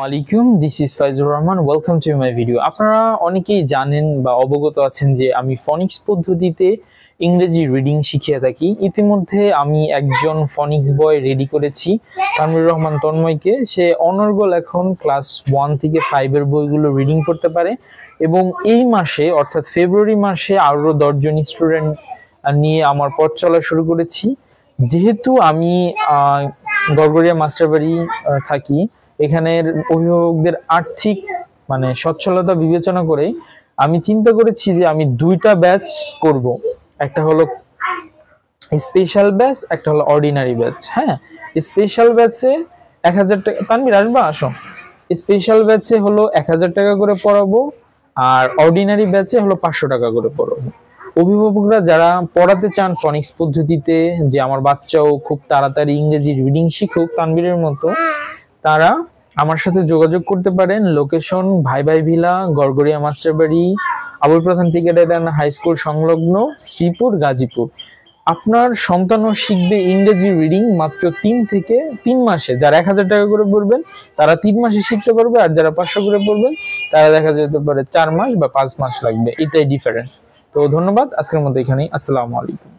আলাইকুম, this is Faizur Rahman. Welcome to my video. আপনারা অনেকেই জানেন বা অবগত আছেন যে আমি ফনিক্স পদ্ধতিতে ইংরেজি রিডিং শিখিয়ে থাকি। ইতিমধ্যে আমি একজন ফনিক্স বয় রেডি করেছি, তানভীর রহমান তন্ময়কে। সে অনর্গল এখন ক্লাস 1 থেকে 5 এর বইগুলো রিডিং করতে পারে এবং এই মাসে অর্থাৎ ফেব্রুয়ারি মাসে আরও 10 জন স্টুডেন্ট নিয়ে আমার পথ চলা শুরু করেছি। যেহেতু আমি গড়গড়িয়া মাস্টারবাড়ি থাকি, এখানের অভিভাবকদের আর্থিক সচ্ছলতা বিবেচনা করে আমি চিন্তা করেছি যে আমি দুইটা ব্যাচ করব, একটা হলো স্পেশাল ব্যাচ, একটা হলো অর্ডিনারি ব্যাচ। হ্যাঁ, স্পেশাল ব্যাচে 1000 টাকা, তানভীর আসবা আসো। স্পেশাল ব্যাচে হলো 1000 টাকা করে পড়াবো আর অর্ডিনারি ব্যাচে হলো 500 টাকা করে পড়াবো। অভিভাবকরা যারা পড়াতে চান ফনিক্স পদ্ধতিতে, যে আমার বাচ্চাও খুব তাড়াতাড়ি ইংরেজি রিডিং শিখুক তানভীরের মতো, তারা আমার সাথে যোগাযোগ করতে পারেন। লোকেশন ভাই ভাই ভিলা, গড়গড়িয়া মাস্টারবাড়ি, আবুল প্রধান ক্রিকেটার হাই স্কুল সংলগ্ন, শ্রীপুর, গাজীপুর। আপনার সন্তানও শিখবে ইংরেজি রিডিং মাত্র 3 মাসে। যারা 1000 টাকা করে পড়বেন তারা 3 মাসে শিখতে পারবে, আর যারা 500 করে পড়বেন তারা দেখা যেতে পারে 4 মাস বা 5 মাস লাগবে। এটাই ডিফারেন্স। তো ধন্যবাদ, আজকের মতো এখানেই। আসসালামু আলাইকুম।